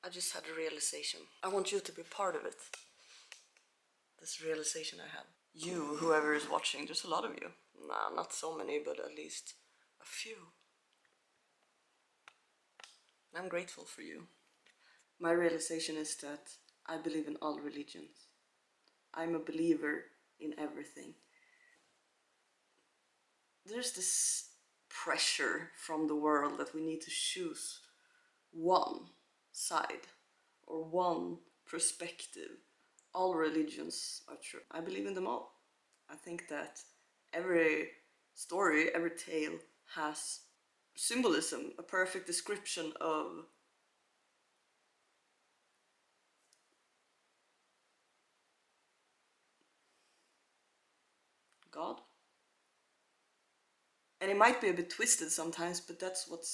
I just had a realization. I want you to be part of it. This realization I had. You, whoever is watching, there's a lot of you. Nah, not so many, but at least a few. And I'm grateful for you. My realization is that I believe in all religions. I'm a believer in everything. There's this pressure from the world that we need to choose one side or one perspective. All religions are true. I believe in them all. I think that every story, every tale has symbolism, a perfect description of God. And it might be a bit twisted sometimes, but that's what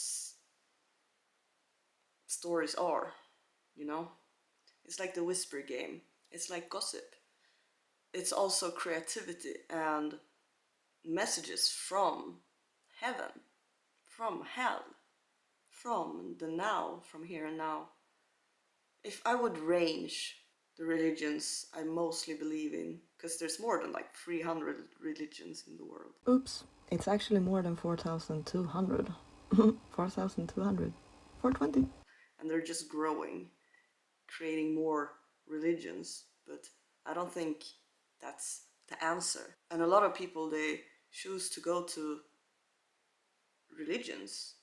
stories are, you know? It's like the whisper game. It's like gossip. It's also creativity and messages from heaven, from hell, from the now, from here and now. If I would range the religions I mostly believe in, because there's more than like 300 religions in the world. Oops, it's actually more than 4,200. 4,200. 420. And they're just growing, creating more religions, but I don't think that's the answer. And a lot of people, they choose to go to religions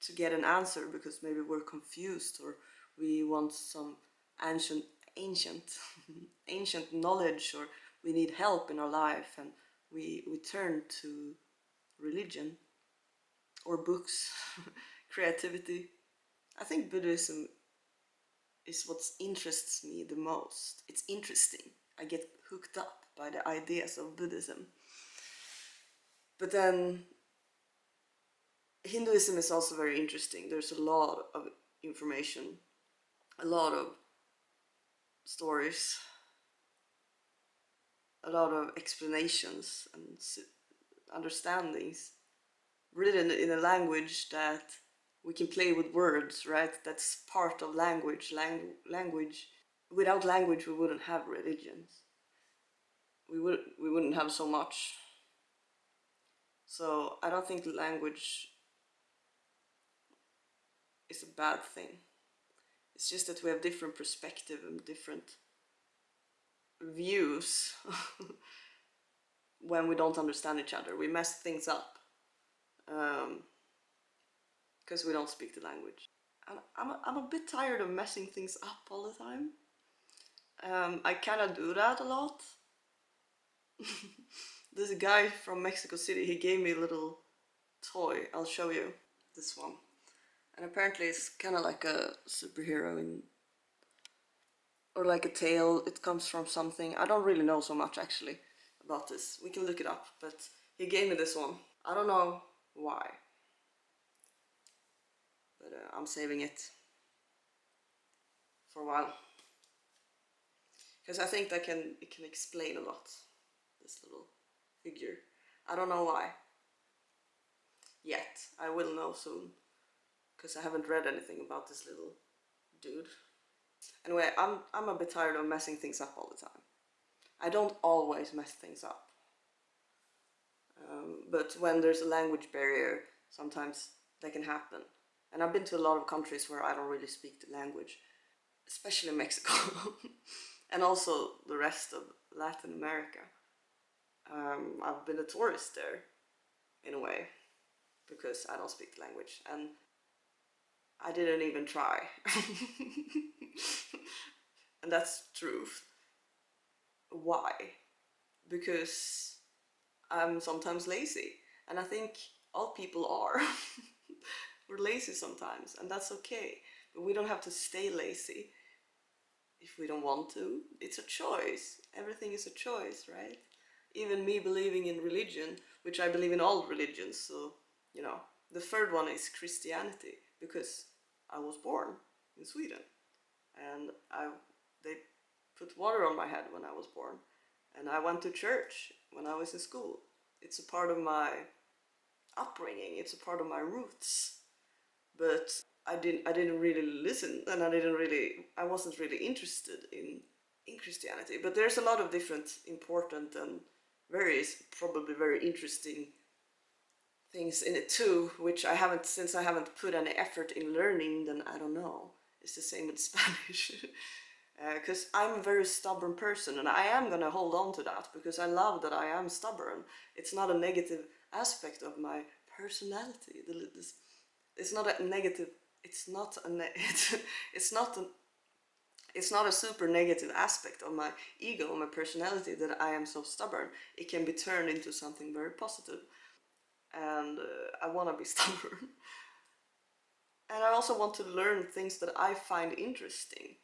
to get an answer because maybe we're confused or we want some ancient ancient knowledge, or we need help in our life, and we turn to religion or books. Creativity. I think Buddhism is what interests me the most. It's interesting. I get hooked up by the ideas of Buddhism. But then Hinduism is also very interesting. There's a lot of information, a lot of stories, a lot of explanations and understandings written in a language that we can play with words, right? That's part of language. Language. Without language, we wouldn't have religions. We wouldn't have so much. So I don't think language is a bad thing. It's just that we have different perspective and different views when we don't understand each other. We mess things up because we don't speak the language. And I'm a bit tired of messing things up all the time. I kind of do that a lot. There's a guy from Mexico City, he gave me a little toy. I'll show you this one. And apparently it's kind of like a superhero or like a tale. It comes from something. I don't really know so much actually about this. We can look it up, but he gave me this one. I don't know why, but I'm saving it for a while because I think that it can explain a lot. This little figure. I don't know why yet. I will know soon because I haven't read anything about this little dude. Anyway, I'm a bit tired of messing things up all the time. I don't always mess things up. But when there's a language barrier, sometimes that can happen. And I've been to a lot of countries where I don't really speak the language, especially Mexico, and also the rest of Latin America. I've been a tourist there, in a way, because I don't speak the language, and I didn't even try. And that's truth. Why? Because I'm sometimes lazy, and I think all people are. We're lazy sometimes, and that's okay, but we don't have to stay lazy if we don't want to. It's a choice. Everything is a choice, right? Even me believing in religion, which I believe in all religions, so, you know, the third one is Christianity, because I was born in Sweden, and they put water on my head when I was born, and I went to church when I was in school. It's a part of my upbringing, it's a part of my roots. But I didn't really listen, and I wasn't really interested in Christianity. But there's a lot of different important and probably very interesting things in it too, which since I haven't put any effort in learning, then I don't know. It's the same with Spanish. Because I'm a very stubborn person, and I am gonna hold on to that because I love that I am stubborn. It's not a negative aspect of my personality. It's not a negative. It's not a. It's not a. It's not a super negative aspect of my ego, my personality, that I am so stubborn. It can be turned into something very positive, and I want to be stubborn. And I also want to learn things that I find interesting.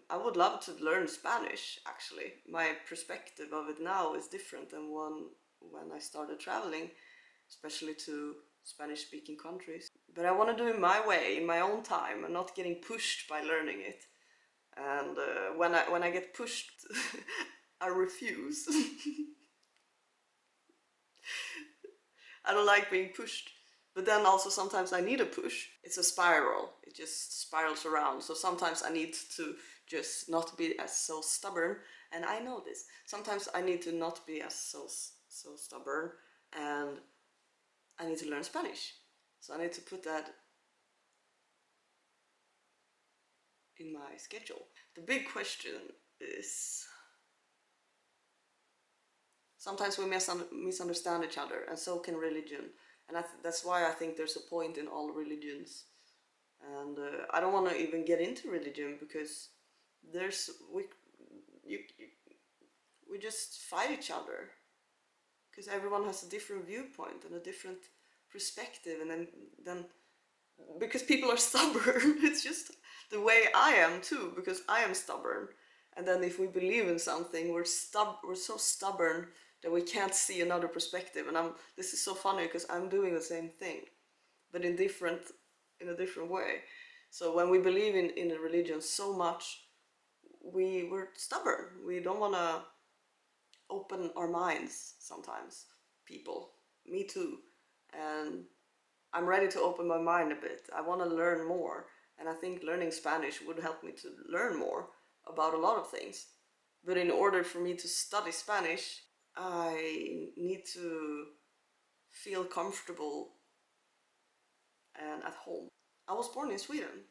I would love to learn Spanish, actually. My perspective of it now is different than when I started traveling, especially to Spanish-speaking countries. But I want to do it my way, in my own time, and not getting pushed by learning it. And when I get pushed, I refuse. I don't like being pushed. But then also sometimes I need a push. It's a spiral. It just spirals around. So sometimes I need to just not be as so stubborn. And I know this. Sometimes I need to not be as so stubborn, and I need to learn Spanish. So I need to put that in my schedule. The big question is, sometimes we misunderstand each other, and so can religion. And that's why I think there's a point in all religions. And I don't want to even get into religion because we just fight each other because everyone has a different viewpoint and a different perspective, and then because people are stubborn. It's just the way I am too, because I am stubborn. And then if we believe in something, we're so stubborn that we can't see another perspective. And this is so funny because I'm doing the same thing, but in a different way. So when we believe in a religion so much, we're stubborn. We don't want to open our minds sometimes. People, me too. And I'm ready to open my mind a bit. I want to learn more. And I think learning Spanish would help me to learn more about a lot of things. But in order for me to study Spanish, I need to feel comfortable and at home. I was born in Sweden,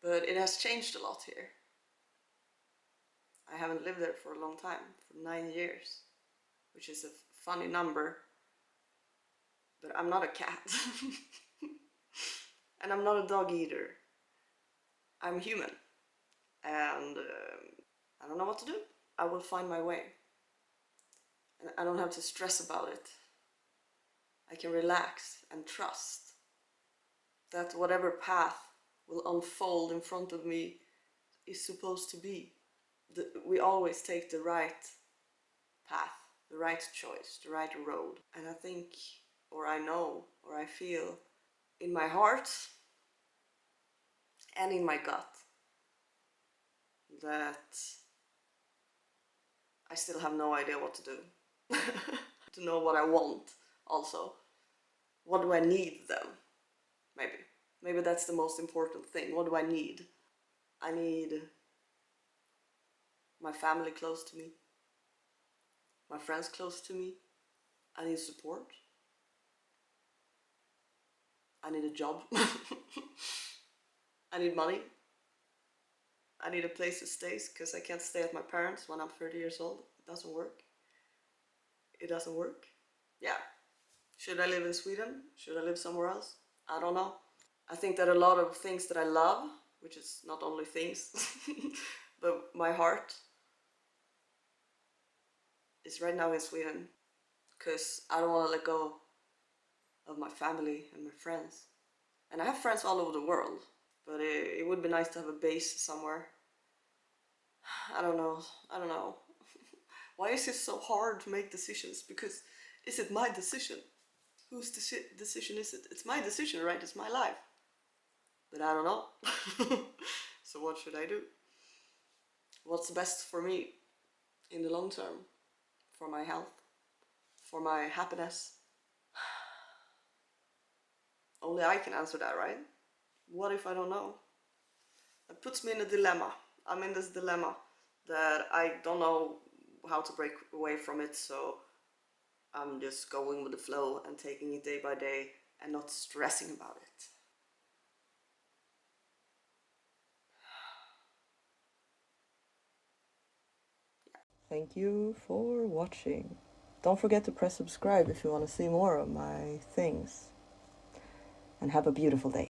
but it has changed a lot here. I haven't lived there for a long time, for 9 years, which is a funny number, but I'm not a cat. And I'm not a dog either. I'm human, and I don't know what to do. I will find my way, and I don't have to stress about it. I can relax and trust that whatever path will unfold in front of me is supposed to be. We always take the right path, the right choice, the right road. And I think, or I know, or I feel in my heart and in my gut that I still have no idea what to do. To know what I want also. What do I need then? Maybe that's the most important thing. What do I need? I need my family close to me, my friends close to me. I need support. I need a job. I need money. I need a place to stay because I can't stay at my parents when I'm 30 years old. It doesn't work. It doesn't work. Yeah. Should I live in Sweden? Should I live somewhere else? I don't know. I think that a lot of things that I love, which is not only things, but my heart is right now in Sweden because I don't want to let go of my family and my friends. And I have friends all over the world, but it would be nice to have a base somewhere. I don't know. Why is it so hard to make decisions? Because is it my decision? Whose decision is it? It's my decision, right? It's my life. But I don't know. So what should I do? What's best for me in the long term? For my health? For my happiness? Only I can answer that, right? What if I don't know? It puts me in a dilemma. I'm in this dilemma that I don't know how to break away from it, so I'm just going with the flow and taking it day by day and not stressing about it. Thank you for watching. Don't forget to press subscribe if you want to see more of my things. And have a beautiful day.